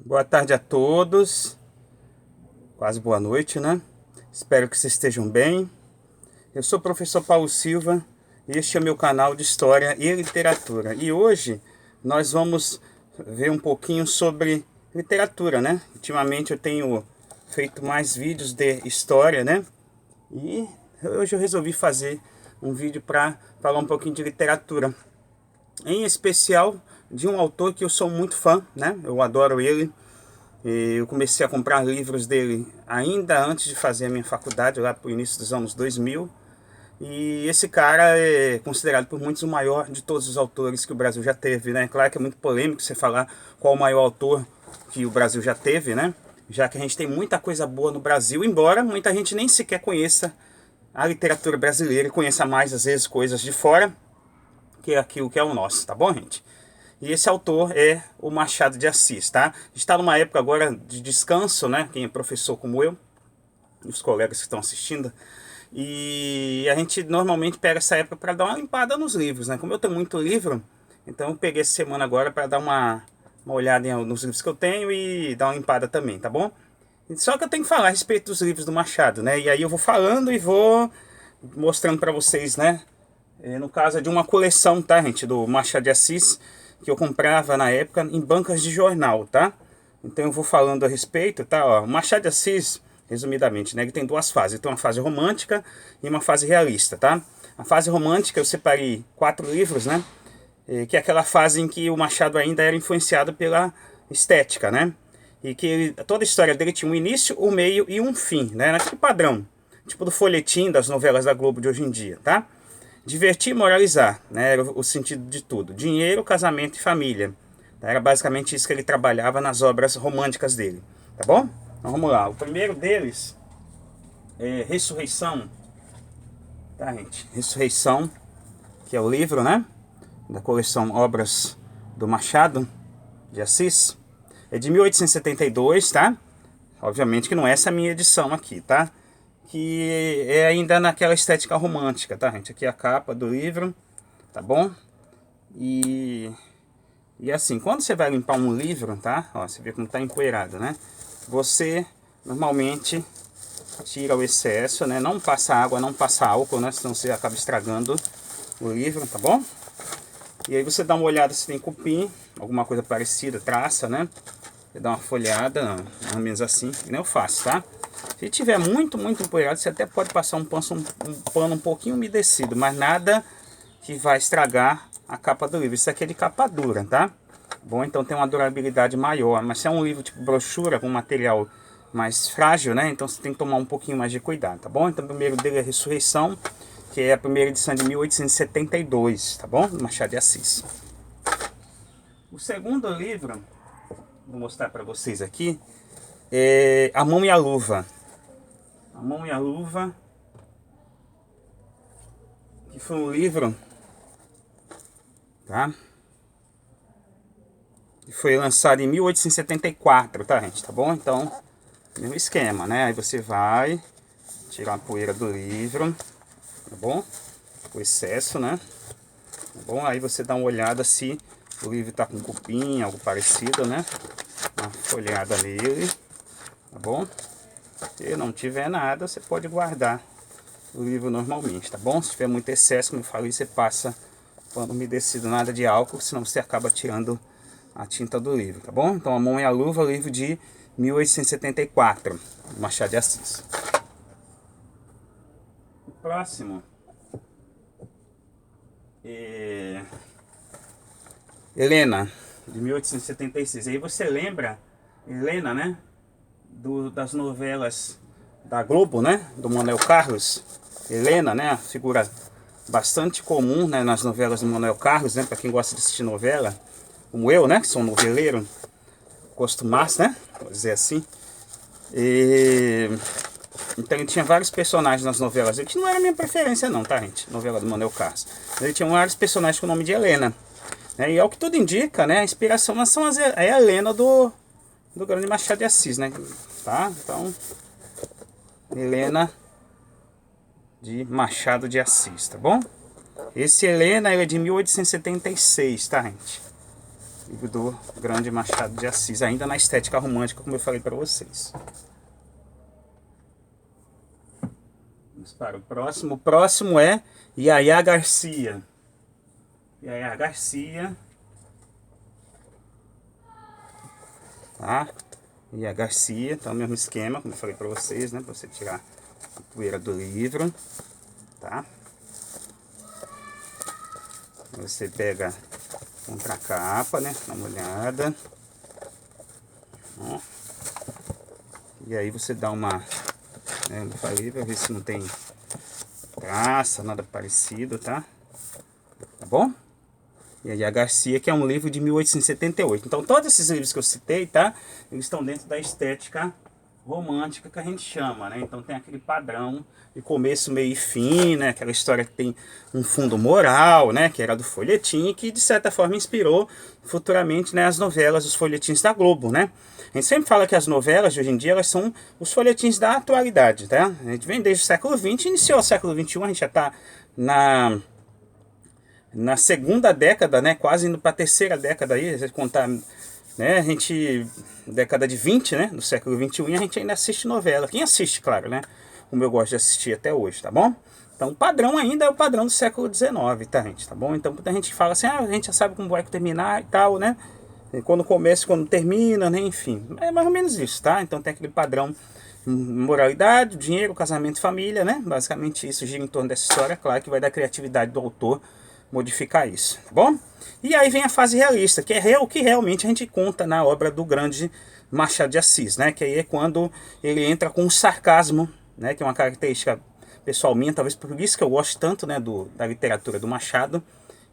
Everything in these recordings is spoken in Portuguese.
Boa tarde a todos, quase boa noite, né? Espero que vocês estejam bem. Eu sou o professor Paulo Silva e este é o meu canal de História e Literatura. E hoje nós vamos ver um pouquinho sobre literatura, né? Ultimamente eu tenho feito mais vídeos de história, né? E hoje eu resolvi fazer um vídeo para falar um pouquinho de literatura. Em especial de um autor que eu sou muito fã, né? Eu adoro ele. Eu comecei a comprar livros dele ainda antes de fazer a minha faculdade, lá para o início dos anos 2000. E esse cara é considerado por muitos o maior de todos os autores que o Brasil já teve, né? Claro que é muito polêmico você falar qual o maior autor que o Brasil já teve, né? Já que a gente tem muita coisa boa no Brasil, embora muita gente nem sequer conheça a literatura brasileira e conheça mais, às vezes, coisas de fora que é aquilo que é o nosso, tá bom, gente? E esse autor é o Machado de Assis, tá? Está numa época agora de descanso, né? Quem é professor como eu, os colegas que estão assistindo. E a gente normalmente pega essa época para dar uma limpada nos livros, né? Como eu tenho muito livro, então eu peguei essa semana agora para dar uma olhada nos livros que eu tenho e dar uma limpada também, tá bom? Só que eu tenho que falar a respeito dos livros do Machado, né? E aí eu vou falando e vou mostrando para vocês, né? No caso é de uma coleção, tá, gente? Do Machado de Assis, que eu comprava na época em bancas de jornal, tá? Então eu vou falando a respeito, tá? Ó, o Machado de Assis, resumidamente, né? Ele tem duas fases. Tem uma fase romântica e uma fase realista, tá? A fase romântica eu separei 4 livros, né? Que é aquela fase em que o Machado ainda era influenciado pela estética, né? E que toda a história dele tinha um início, um meio e um fim, né? Naquele padrão, tipo do folhetim das novelas da Globo de hoje em dia, tá? Divertir e moralizar, né? Era o sentido de tudo. Dinheiro, casamento e família. Era basicamente isso que ele trabalhava nas obras românticas dele, tá bom? Então vamos lá. O primeiro deles é Ressurreição, tá, gente? Ressurreição, que é o livro, né? Da coleção Obras do Machado de Assis. É de 1872, tá? Obviamente que não é essa minha edição aqui, tá? Que é ainda naquela estética romântica, tá, gente? Aqui é a capa do livro, tá bom? E assim, quando você vai limpar um livro, tá? Ó, você vê como tá empoeirado, né? Você normalmente tira o excesso, né? Não passa água, não passa álcool, né? Senão você acaba estragando o livro, tá bom? E aí você dá uma olhada se tem cupim, alguma coisa parecida, traça, né? Você dá uma folhada, mais ou menos assim, que nem eu faço, tá? Se tiver muito empoeirado, você até pode passar um pano um pouquinho umedecido, mas nada que vai estragar a capa do livro. Isso aqui é de capa dura, tá? Bom, então tem uma durabilidade maior, mas se é um livro tipo brochura, com material mais frágil, né? Então você tem que tomar um pouquinho mais de cuidado, tá bom? Então o primeiro dele é Ressurreição, que é a primeira edição de 1872, tá bom? Machado de Assis. O segundo livro, vou mostrar para vocês aqui, é A Mão e a Luva. A Mão e a Luva, que foi um livro, tá? Que foi lançado em 1874, tá, gente? Tá bom? Então, mesmo esquema, né? Aí você vai tirar a poeira do livro, tá bom? O excesso, né? Tá bom? Aí você dá uma olhada se o livro tá com cupim, algo parecido, né? Uma folhada nele, tá bom? Se não tiver nada, você pode guardar o livro normalmente, tá bom? Se tiver muito excesso, como eu falei, você passa pano umedecido, nada de álcool, senão você acaba tirando a tinta do livro, tá bom? Então A Mão e a Luva, livro de 1874, Machado de Assis. O próximo é Helena, de 1876. Aí você lembra, Helena, né? Das novelas da Globo, né? Do Manuel Carlos. Helena, né? A figura bastante comum, né, nas novelas do Manuel Carlos, né? Para quem gosta de assistir novela, como eu, né? Que sou um noveleiro, gosto mais, né? Vou dizer assim. Então ele tinha vários personagens nas novelas dele, que não era a minha preferência não, tá, gente? Novela do Manuel Carlos. Ele tinha vários personagens com o nome de Helena. Né? E é o que tudo indica, né? A inspiração é a Helena do grande Machado de Assis, né? Tá? Então, Helena de Machado de Assis, tá bom? Esse Helena ele é de 1876, tá, gente? livro do grande Machado de Assis, ainda na estética romântica, como eu falei para vocês. Vamos para o próximo. O próximo é Yaya Garcia. Yaya Garcia. Tá? Yaya Garcia, então o mesmo esquema, como eu falei para vocês, né? Para você tirar a poeira do livro, tá? Você pega contra a capa, né? Dá uma olhada. Ó. E aí você dá uma... né, eu falei para ver se não tem traça, nada parecido, tá? Tá bom? E aí a Garcia, que é um livro de 1878. Então todos esses livros que eu citei, tá? Eles estão dentro da estética romântica que a gente chama, né? Então tem aquele padrão de começo, meio e fim, né? Aquela história que tem um fundo moral, né? Que era do folhetim, que de certa forma inspirou futuramente, né, as novelas, os folhetins da Globo, né? A gente sempre fala que as novelas de hoje em dia, elas são os folhetins da atualidade, tá? A gente vem desde o século XX, iniciou o século XXI, a gente já está na segunda década, né? Quase indo para a terceira década aí, se contar, né? A gente, década de 20, né? Do século XXI, a gente ainda assiste novela. Quem assiste, claro, né? Como eu gosto de assistir até hoje, tá bom? Então o padrão ainda é o padrão do século XIX, tá, gente? Tá bom? Então muita gente fala assim, ah, a gente já sabe como vai terminar e tal, né? E quando começa, quando termina, né? Enfim, é mais ou menos isso, tá? Então tem aquele padrão, moralidade, dinheiro, casamento, família, né? Basicamente isso gira em torno dessa história. Claro que vai da criatividade do autor modificar isso, tá bom? E aí vem a fase realista, que é o que realmente a gente conta na obra do grande Machado de Assis, né? Que aí é quando ele entra com o sarcasmo, né? Que é uma característica pessoal minha, talvez por isso que eu gosto tanto, né, da literatura do Machado,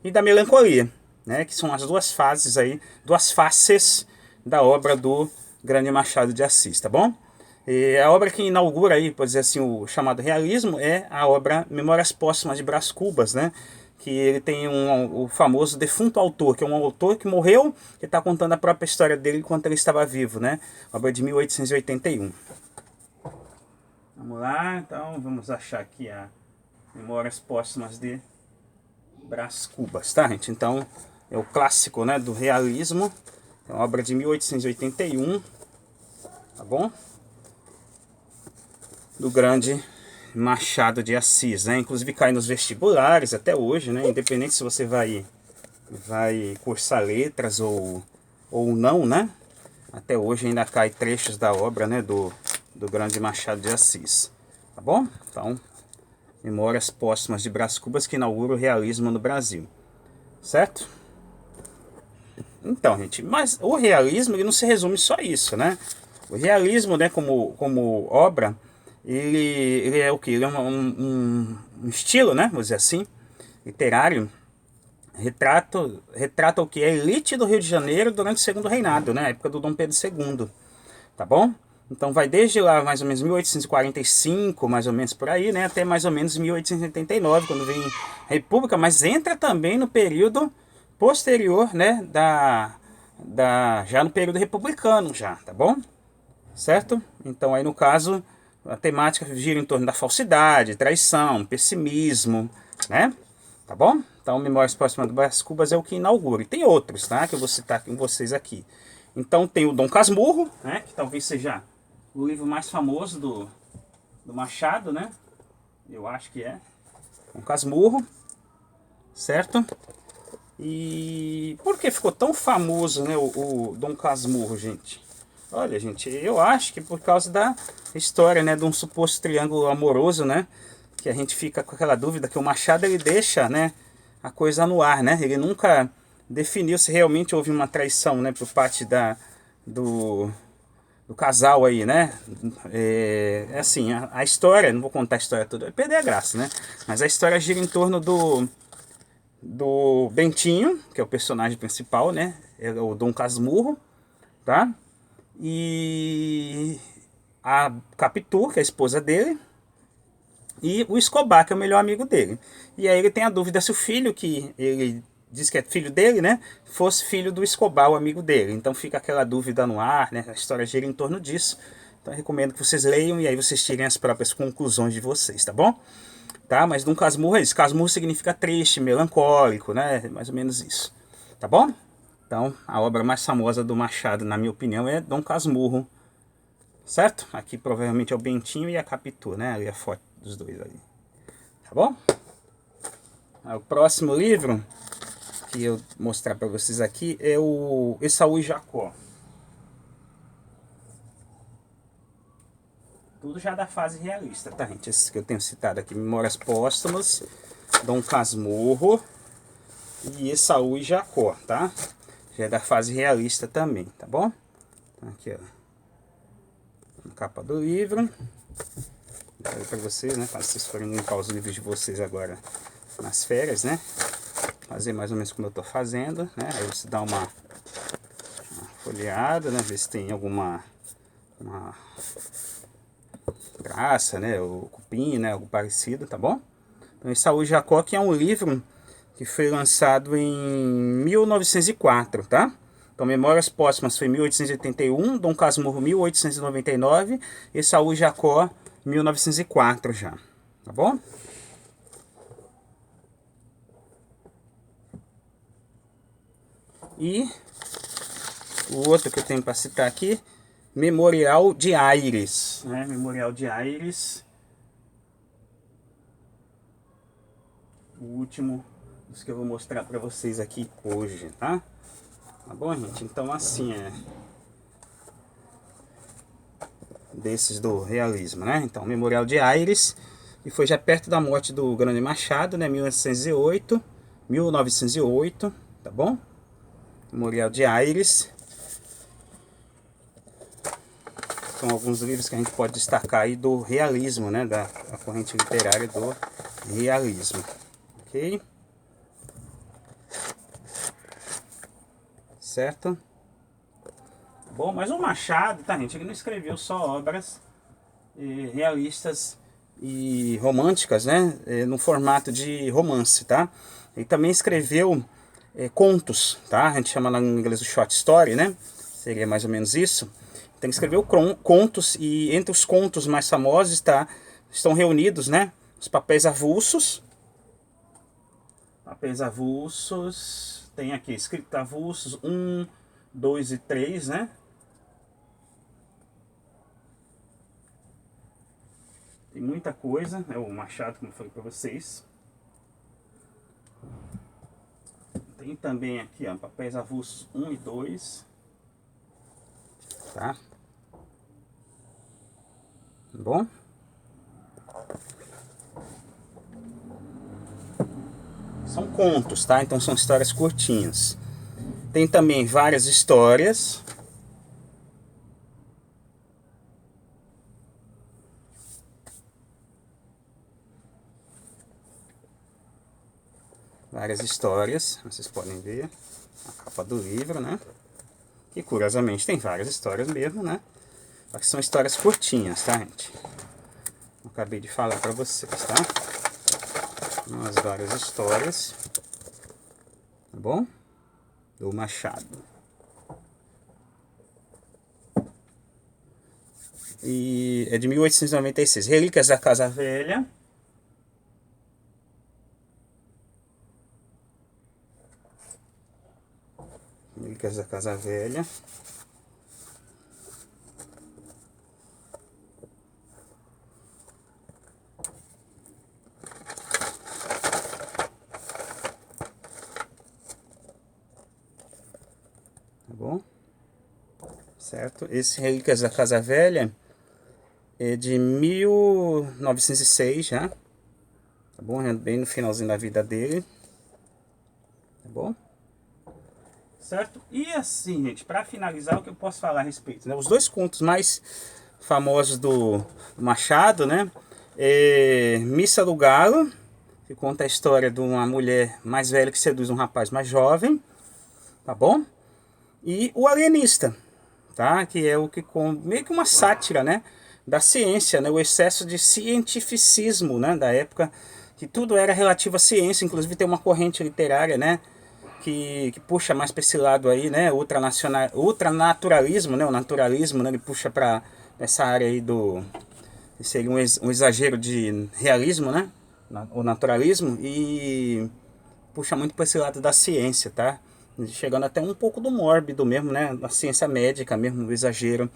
e da melancolia, né? Que são as duas fases aí, duas faces da obra do grande Machado de Assis, tá bom? E a obra que inaugura aí, por dizer assim, o chamado realismo é a obra Memórias Póstumas de Brás Cubas, né? Que ele tem o famoso defunto autor, que é um autor que morreu, que está contando a própria história dele enquanto ele estava vivo, né? Obra de 1881. Vamos lá, então vamos achar aqui a Memórias Póstumas de Brás Cubas, tá, gente? Então é o clássico, né, do realismo, é uma obra de 1881, tá bom? Do grande Machado de Assis, né? Inclusive cai nos vestibulares até hoje, né? Independente se você vai cursar letras ou não, né? Até hoje ainda cai trechos da obra, né? Do grande Machado de Assis, tá bom? Então, Memórias Póstumas de Brás Cubas, que inaugura o realismo no Brasil, certo? Então, gente, mas o realismo ele não se resume só a isso, né? O realismo, né, como obra, ele é o que? Ele é um estilo, né, vamos dizer assim, literário, retrata o que? A elite do Rio de Janeiro durante o Segundo Reinado, né, a época do Dom Pedro II, tá bom? Então vai desde lá mais ou menos 1845, mais ou menos por aí, né, até mais ou menos 1889, quando vem a República, mas entra também no período posterior, né, já no período republicano já, tá bom? Certo? Então aí no caso a temática gira em torno da falsidade, traição, pessimismo, né? Tá bom? Então Memórias Póstumas de Brás Cubas é o que inaugura. E tem outros, tá? Que eu vou citar com vocês aqui. Então tem o Dom Casmurro, né? Que talvez seja o livro mais famoso do Machado, né? Eu acho que é. Dom Casmurro, certo? E por que ficou tão famoso, né, o Dom Casmurro, gente? Olha, gente, eu acho que por causa da história, né, de um suposto triângulo amoroso, né, que a gente fica com aquela dúvida que o Machado ele deixa, né, a coisa no ar, né? Ele nunca definiu se realmente houve uma traição, né, por parte do casal aí, né? É assim, a história, não vou contar a história toda, vai perder a graça, né? Mas a história gira em torno do Bentinho, que é o personagem principal, né? É o Dom Casmurro, tá? E a Capitu, que é a esposa dele, e o Escobar, que é o melhor amigo dele. E aí ele tem a dúvida se o filho, que ele diz que é filho dele, né, fosse filho do Escobar, o amigo dele. Então fica aquela dúvida no ar, né? A história gira em torno disso. Então eu recomendo que vocês leiam e aí vocês tirem as próprias conclusões de vocês, tá bom? Tá? Mas Dom Casmurro é isso. Casmurro significa triste, melancólico, né? Mais ou menos isso. Tá bom? Então, a obra mais famosa do Machado, na minha opinião, é Dom Casmurro, certo? Aqui provavelmente é o Bentinho e a Capitu, né? Ali a foto dos dois ali. Tá bom? O próximo livro que eu vou mostrar para vocês aqui é o Esaú e Jacó. Tudo já da fase realista, tá, gente? Esses que eu tenho citado aqui, Memórias Póstumas, Dom Casmurro e Esaú e Jacó, tá? Já é da fase realista também, tá bom? Aqui, ó. A capa do livro. Vou falar pra vocês, né? Para vocês forem limpar os livros de vocês agora nas férias, né? Fazer mais ou menos como eu tô fazendo, né? Aí você dá uma folheada, né? Ver se tem alguma graça, né? O cupim, né? Algo parecido, tá bom? Então, Esaú e Jacó, que é um livro que foi lançado em 1904, tá? Então, Memórias Póstumas foi em 1881, Dom Casmurro 1899, Esaú e Jacó 1904 já, tá bom? E o outro que eu tenho para citar aqui, Memorial de Aires, né? Memorial de Aires, o último dos que eu vou mostrar para vocês aqui hoje, tá? Tá bom, gente? Então, assim, desses do realismo, né? Então, Memorial de Aires, e foi já perto da morte do Grande Machado, né? 1908, tá bom? Memorial de Aires. São alguns livros que a gente pode destacar aí do realismo, né? Da corrente literária do realismo, ok? Certo? Bom, mas o Machado, tá, gente? Ele não escreveu só obras realistas e românticas, né? No formato de romance, tá? Ele também escreveu contos, tá? A gente chama lá em inglês o short story, né? Seria mais ou menos isso. Então ele escreveu contos, e entre os contos mais famosos estão reunidos, né? Os papéis avulsos. Papéis avulsos. Tem aqui escrito avulsos 1, 2 e 3, né? Tem muita coisa, né? O Machado, como eu falei para vocês. Tem também aqui, ó, papéis avulsos 1 e 2. Tá? Bom? São contos, tá? Então são histórias curtinhas. Tem também várias histórias. Várias histórias, vocês podem ver a capa do livro, né? E curiosamente tem várias histórias mesmo, né? Só que são histórias curtinhas, tá, gente? Eu acabei de falar pra vocês, tá? Umas várias histórias, tá bom? Do Machado. E é de 1896. Relíquias da Casa Velha. Relíquias da Casa Velha. Tá bom? Certo? Esse Relíquias da Casa Velha é de 1906 já. Tá bom? Bem no finalzinho da vida dele. Tá bom? Certo? E assim, gente, para finalizar, o que eu posso falar a respeito, né? Os dois contos mais famosos do Machado, né? É Missa do Galo, que conta a história de uma mulher mais velha que seduz um rapaz mais jovem, tá bom? E O Alienista, tá? Que é o que meio que uma sátira, né? Da ciência, né? O excesso de cientificismo, né? Da época, que tudo era relativo à ciência, inclusive tem uma corrente literária, né? Que puxa mais para esse lado aí, né? Ultranaturalismo, né? O naturalismo, né? Ele puxa para essa área aí seria um exagero de realismo, né? O naturalismo, e puxa muito para esse lado da ciência, tá? chegando até um pouco do mórbido mesmo, né? A ciência médica mesmo, o exagero,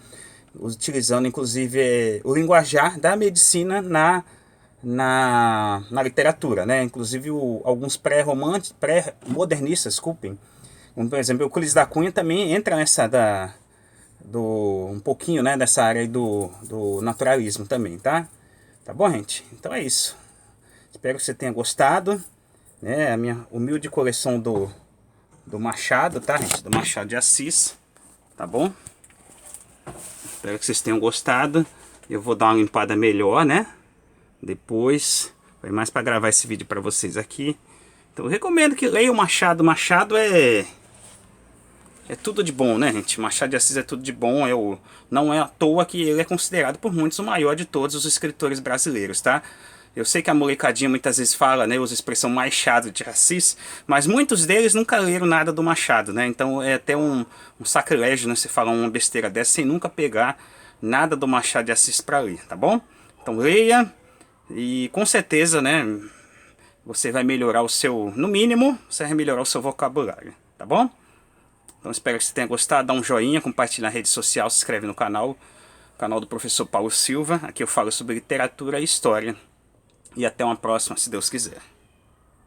utilizando inclusive o linguajar da medicina na literatura, né? Inclusive alguns pré-modernistas, desculpem, como por exemplo, o Euclides da Cunha também entra nessa um pouquinho, né, dessa área aí do naturalismo também, tá? Tá bom, gente? Então é isso. Espero que você tenha gostado, né? A minha humilde coleção do Machado, tá, gente? Do Machado de Assis, tá bom? Espero que vocês tenham gostado. Eu vou dar uma limpada melhor, né? Depois, foi mais para gravar esse vídeo para vocês aqui. Então eu recomendo que leiam o Machado. Machado é tudo de bom, né, gente? Machado de Assis é tudo de bom. Não é à toa que ele é considerado por muitos o maior de todos os escritores brasileiros, tá? Eu sei que a molecadinha muitas vezes fala, né, usa a expressão Machado de Assis, mas muitos deles nunca leram nada do Machado, né? Então é até um sacrilégio, né, você falar uma besteira dessa sem nunca pegar nada do Machado de Assis para ler, tá bom? Então leia e com certeza, né, você vai melhorar o seu, no mínimo, você vai melhorar o seu vocabulário, tá bom? Então espero que você tenha gostado, dá um joinha, compartilha na rede social, se inscreve no canal do professor Paulo Silva. Aqui eu falo sobre literatura e história. E até uma próxima, se Deus quiser.